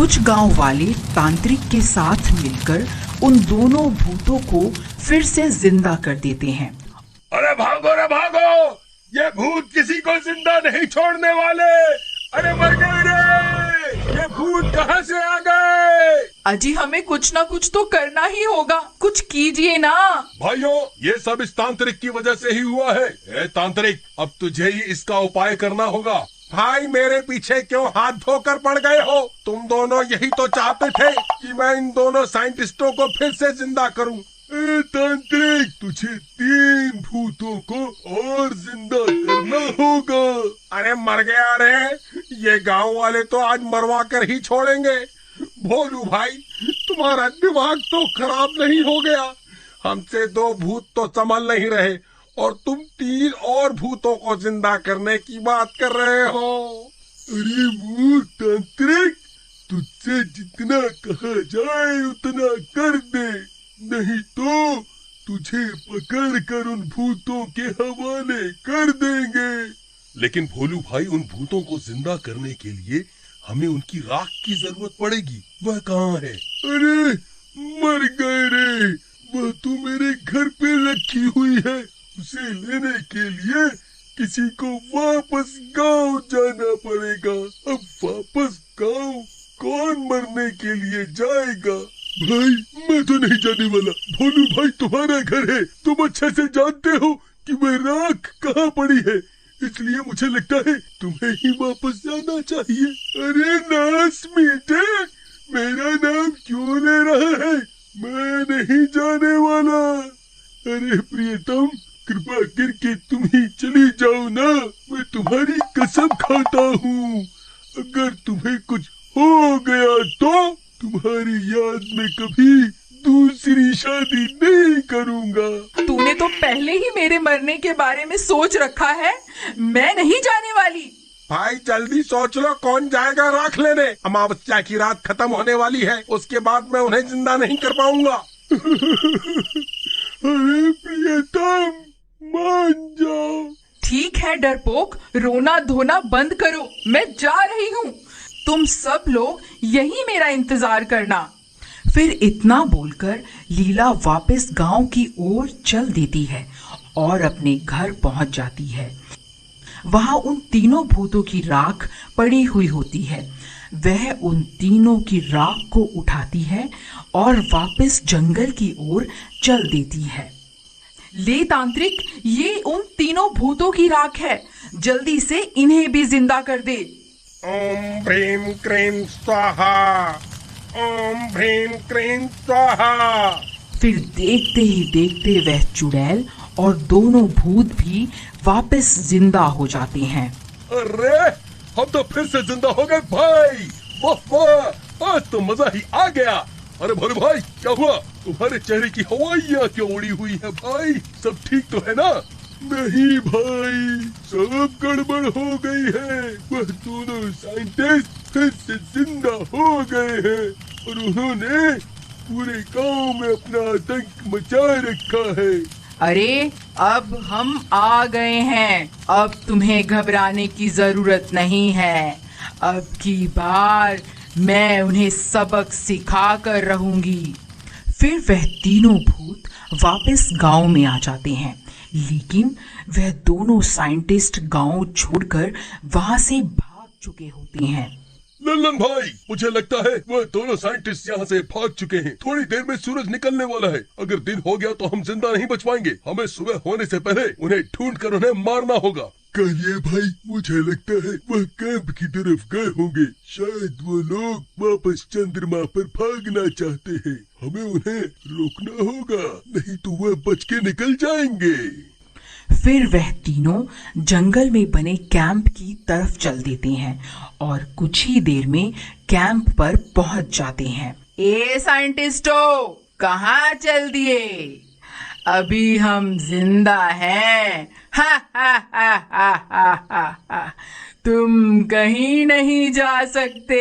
कुछ गांव वाले तांत्रिक के साथ मिलकर उन दोनों भूतों को फिर से जिंदा कर देते हैं। अरे भागो रे भागो, ये भूत किसी को जिंदा नहीं छोड़ने वाले। अरे मर गए रे, ये भूत कहाँ से आ गए? अजी हमें कुछ ना कुछ तो करना ही होगा, कुछ कीजिए ना। भाइयों, ये सब इस तांत्रिक की वजह से ही हुआ है। ए तांत्रिक, अब तुझे ही इसका उपाय करना होगा। भाई मेरे पीछे क्यों हाथ धोकर पड़ गए हो? तुम दोनों यही तो चाहते थे कि मैं इन दोनों साइंटिस्टों को फिर से जिंदा करूं। तांत्रिक, तुझे 3 भूतों को और जिंदा करना होगा। अरे मर गया रे, ये गांव वाले तो आज मरवा कर ही छोड़ेंगे। भोलू भाई, तुम्हारा दिमाग तो खराब नहीं हो गया? हमसे 2 भूत तो संभल नहीं रहे और तुम 3 और भूतों को जिंदा करने की बात कर रहे हो। अरे मूर्ख तांत्रिक, तुझसे जितना कहा जाए उतना कर दे, नहीं तो तुझे पकड़ कर उन भूतों के हवाले कर देंगे। लेकिन भोलू भाई, उन भूतों को जिंदा करने के लिए हमें उनकी राख की जरूरत पड़ेगी। वह कहाँ है? अरे मर गए रे, वह तो मेरे घर पे रखी हुई है। उसे लेने के लिए किसी को वापस गांव जाना पड़ेगा। अब वापस गांव कौन मरने के लिए जाएगा? भाई मैं तो नहीं जाने वाला। भोलू भाई, तुम्हारा घर है, तुम अच्छे से जानते हो कि वह राख कहाँ पड़ी है, इसलिए मुझे लगता है तुम्हें ही वापस जाना चाहिए। अरे नास मीटे, मेरा नाम क्यों ले रहा है? मैं नहीं जाने वाला। अरे प्रियतम, कृपा करके तुम ही चली जाओ ना, मैं तुम्हारी कसम खाता हूँ। अगर तुम्हें कुछ हो गया तो तुम्हारी याद में कभी दूसरी शादी नहीं करूँगा। तूने तो पहले ही मेरे मरने के बारे में सोच रखा है, मैं नहीं जाने वाली। भाई जल्दी सोच लो, कौन जाएगा राख लेने? अमावस्या की रात खत्म होने वाली है, उसके बाद मैं उन्हें जिंदा नहीं कर पाऊंगा। अरे प्रियतम, मान जाओ। ठीक है डरपोक, रोना धोना बंद करो, मैं जा रही हूँ। तुम सब लोग यही मेरा इंतजार करना। फिर इतना बोलकर लीला वापस गांव की ओर चल देती है और अपने घर पहुंच जाती है। वहां उन तीनों भूतों की राख पड़ी हुई होती है। वह उन तीनों की राख को उठाती है और वापस जंगल की ओर चल देती है। ले तांत्रिक, ये उन तीनों भूतों की राख है, जल्दी से इन्हें भी जिंदा कर दे। ओम भ्रीम क्रीम स्वाहा, ओम भ्रीम क्रीम स्वाहा। फिर देखते ही देखते वह चुड़ैल और दोनों भूत भी वापस जिंदा हो जाते हैं। अरे हम तो फिर से जिंदा हो गए भाई, वाह वाह, आज तो मजा ही आ गया। अरे भोलू भाई, क्या हुआ? तुम्हारे चेहरे की हवाइयाँ क्यों उड़ी हुई है भाई? सब ठीक तो है ना? नहीं भाई, सब गड़बड़ हो गई है। वह दोनों साइंटिस्ट फिर से जिंदा हो गए हैं और उन्होंने पूरे गांव में अपना आतंक मचा रखा है। अरे अब हम आ गए हैं, अब तुम्हें घबराने की जरूरत नहीं है। अब की बार मैं उन्हें सबक सिखा कर रहूंगी। फिर वह तीनों भूत वापस गांव में आ जाते हैं, लेकिन वह दोनों साइंटिस्ट गांव छोड़कर वहां से भाग चुके होते हैं। लल्लन भाई, मुझे लगता है वह दोनों साइंटिस्ट यहाँ से भाग चुके हैं। थोड़ी देर में सूरज निकलने वाला है, अगर दिन हो गया तो हम जिंदा नहीं बच पाएंगे। हमें सुबह होने से पहले उन्हें ढूंढ कर उन्हें मारना होगा। कालिया भाई, मुझे लगता है वह कैंप की तरफ गए होंगे। शायद वो लोग वापस चंद्रमा पर भागना चाहते हैं। हमें उन्हें रोकना होगा, नहीं तो वह बच के निकल जाएंगे। फिर वह तीनों जंगल में बने कैंप की तरफ चल देते हैं और कुछ ही देर में कैंप पर पहुंच जाते हैं। ए साइंटिस्टों, कहाँ चल दिए? अभी हम जिंदा हैं। हा हा हा हा हा हा हा। तुम कहीं नहीं जा सकते।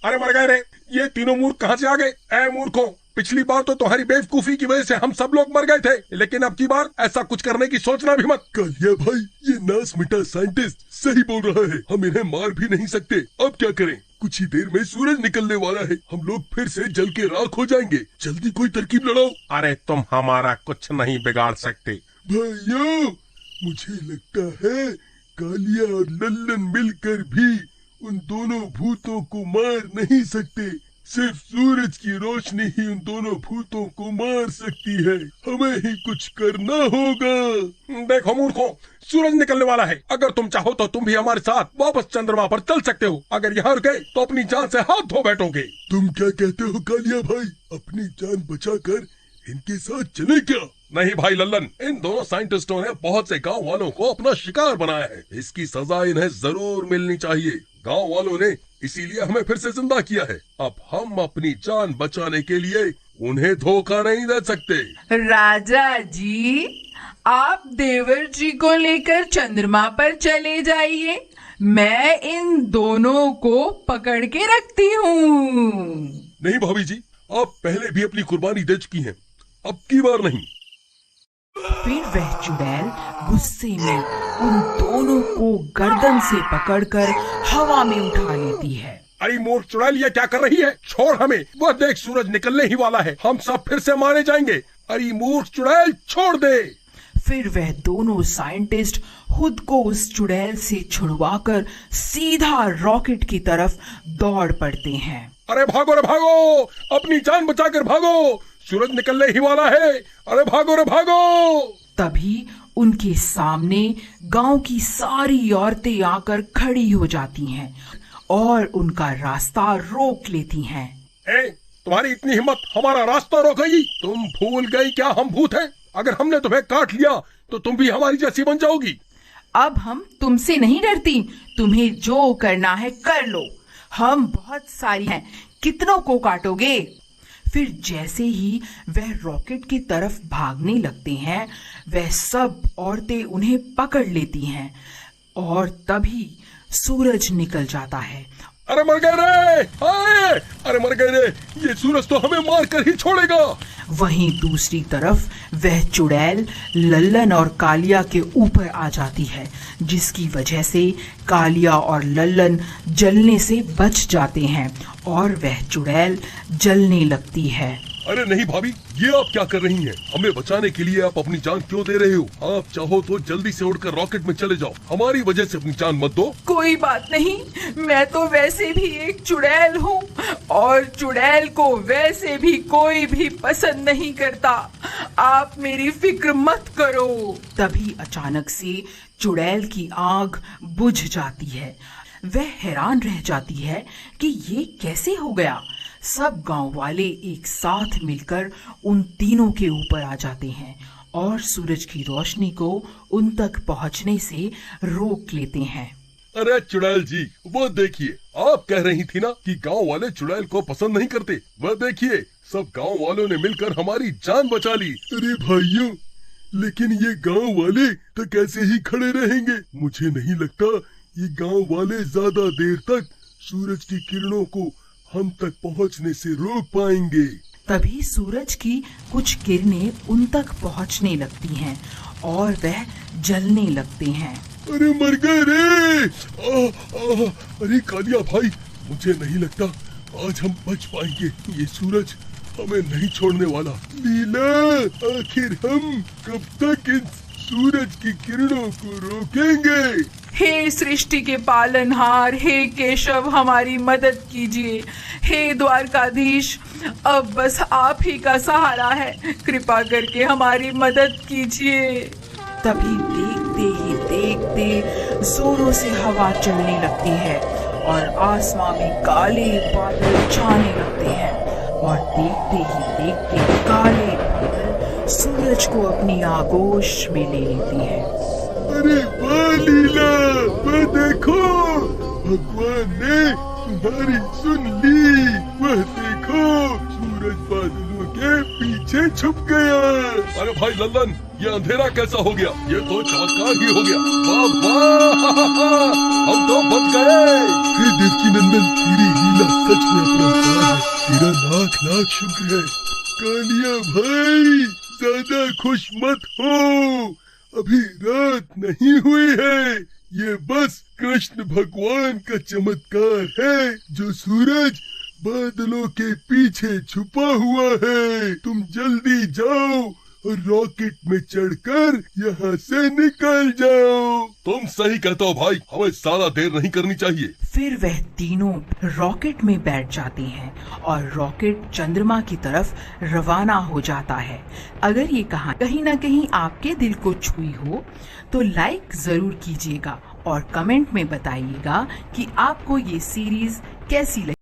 अरे मर गए रे, ये तीनों मूर्ख कहाँ से आ गए? ऐ मूर्खों, पिछली बार तो तुम्हारी बेवकूफी की वजह से हम सब लोग मर गए थे, लेकिन अब की बार ऐसा कुछ करने की सोचना भी मत। कालिया भाई, ये नास मिटा साइंटिस्ट सही बोल रहा है, हम इन्हें मार भी नहीं सकते। अब क्या करें? कुछ ही देर में सूरज निकलने वाला है, हम लोग फिर से जल के राख हो जाएंगे। जल्दी कोई तरकीब लगाओ। अरे तुम हमारा कुछ नहीं बिगाड़ सकते। भाइयों, मुझे लगता है कालिया और लल्लन मिलकर भी उन दोनों भूतों को मार नहीं सकते। सिर्फ सूरज की रोशनी ही उन दोनों भूतों को मार सकती है। हमें ही कुछ करना होगा। देखो मूर्खों, सूरज निकलने वाला है। अगर तुम चाहो तो तुम भी हमारे साथ वापस चंद्रमा पर चल सकते हो। अगर यहाँ रुके तो अपनी जान से हाथ धो बैठोगे। तुम क्या कहते हो कालिया भाई? अपनी जान बचाकर इनके साथ चले क्या? नहीं भाई लल्लन, इन दोनों साइंटिस्टों ने बहुत से गांव वालों को अपना शिकार बनाया है। इसकी सजा इन्हें जरूर मिलनी चाहिए। गांव वालों ने इसीलिए हमें फिर से जिंदा किया है। अब हम अपनी जान बचाने के लिए उन्हें धोखा नहीं दे सकते। राजा जी, आप देवर जी को लेकर चंद्रमा पर चले जाइए, मैं इन दोनों को पकड़ के रखती हूँ। नहीं भाभी जी, आप पहले भी अपनी कुर्बानी दे चुकी हैं, अब की बार नहीं। फिर वह चुड़ैल गुस्से में उन दोनों को गर्दन से पकड़कर हवा में उठा लेती है। अरे मूर्ख चुड़ैल, ये क्या कर रही है? छोड़ हमें। वह देख, सूरज निकलने ही वाला है, हम सब फिर से मारे जाएंगे। अरे मूर्ख चुड़ैल, छोड़ दे। फिर वह दोनों साइंटिस्ट खुद को उस चुड़ैल से छुड़वाकर सीधा रॉकेट की तरफ दौड़ पड़ते हैं। अरे भागो रे भागो, अपनी जान बचाकर भागो, सूरज निकलने ही वाला है। अरे भागो रे भागो। तभी उनके सामने गांव की सारी औरतें आकर खड़ी हो जाती हैं और उनका रास्ता रोक लेती हैं। तुम्हारी इतनी हिम्मत हमारा रास्ता रोकेगी? तुम भूल गई क्या हम भूत हैं? अगर हमने तुम्हें काट लिया तो तुम भी हमारी जैसी बन जाओगी। अब हम तुमसे नहीं डरती, तुम्हें जो करना है कर लो, हम बहुत सारी हैं, कितनों को काटोगे? फिर जैसे ही वह रॉकेट की तरफ भागने लगते हैं, वह सब औरतें उन्हें पकड़ लेती हैं और तभी सूरज निकल जाता है। अरे मर गए रे! अरे मर गए रे! ये सूरज तो हमें मार कर ही छोड़ेगा। वहीं दूसरी तरफ वह चुड़ैल लल्लन और कालिया के ऊपर आ जाती है, जिसकी वजह से कालिया और लल्लन जलने से बच जाते हैं और वह चुड़ैल जलने लगती है। अरे नहीं भाभी, ये आप क्या कर रही हैं? हमें बचाने के लिए आप अपनी जान क्यों दे रहे हो? आप चाहो तो जल्दी से उड़कर रॉकेट में चले जाओ, हमारी वजह से अपनी जान मत दो। कोई बात नहीं, मैं तो वैसे भी एक चुड़ैल हूँ और चुड़ैल को वैसे भी कोई भी पसंद नहीं करता, आप मेरी फिक्र मत करो। तभी अचानक से चुड़ैल की आग बुझ जाती है। वह हैरान रह जाती है कि ये कैसे हो गया। सब गांव वाले एक साथ मिलकर उन तीनों के ऊपर आ जाते हैं और सूरज की रोशनी को उन तक पहुंचने से रोक लेते हैं। अरे चुड़ैल जी, वो देखिए, आप कह रही थी ना कि गांव वाले चुड़ैल को पसंद नहीं करते। वह देखिए, सब गांव वालों ने मिलकर हमारी जान बचा ली। अरे भाइयों, लेकिन ये गांव वाले तो कैसे ही खड़े रहेंगे? मुझे नहीं लगता ये गांव वाले ज्यादा देर तक सूरज की किरणों को हम तक पहुंचने से रोक पाएंगे। तभी सूरज की कुछ किरणें उन तक पहुंचने लगती हैं और वह जलने लगते हैं। अरे मर गए रे! अरे कालिया भाई, मुझे नहीं लगता आज हम बच पाएंगे। ये सूरज हमें नहीं छोड़ने वाला। लीला, आखिर हम कब तक इन सूरज की किरणों को रोकेंगे? हे सृष्टि के पालनहार, हे केशव, हमारी मदद कीजिए। हे द्वारकाधीश, अब बस आप ही का सहारा है, कृपा करके हमारी मदद कीजिए। तभी देखते ही देखते जोरों से हवा चलने लगती है और आसमां में काले बादल छाने लगते हैं और देखते ही देखते काले बादल सूरज को अपनी आगोश में ले लेती है। अरे वाह लीला, वह देखो, भगवान ने तुम्हारी सुन ली। वह देखो, सूरज बादलों के पीछे छुप गया। अरे भाई लल्लन, ये अंधेरा कैसा हो गया? ये तो चमत्कार ही हो गया। वाह वाह, हम तो बच गए। हे देवकी नंदन, तेरी लीला सच में अपरंपार है, तेरा लाख लाख शुक्र है। कालिया भाई, ज्यादा खुश मत हो, अभी रात नहीं हुई है, ये बस कृष्ण भगवान का चमत्कार है जो सूरज बादलों के पीछे छुपा हुआ है। तुम जल्दी जाओ और रॉकेट में चढ़कर यहाँ से निकल जाओ। तुम सही कहते हो भाई, हमें ज्यादा देर नहीं करनी चाहिए। फिर वह तीनों रॉकेट में बैठ जाते हैं और रॉकेट चंद्रमा की तरफ रवाना हो जाता है। अगर ये कहानी कहीं ना कहीं आपके दिल को छुई हो तो लाइक जरूर कीजिएगा और कमेंट में बताइएगा कि आपको ये सीरीज कैसी लगी।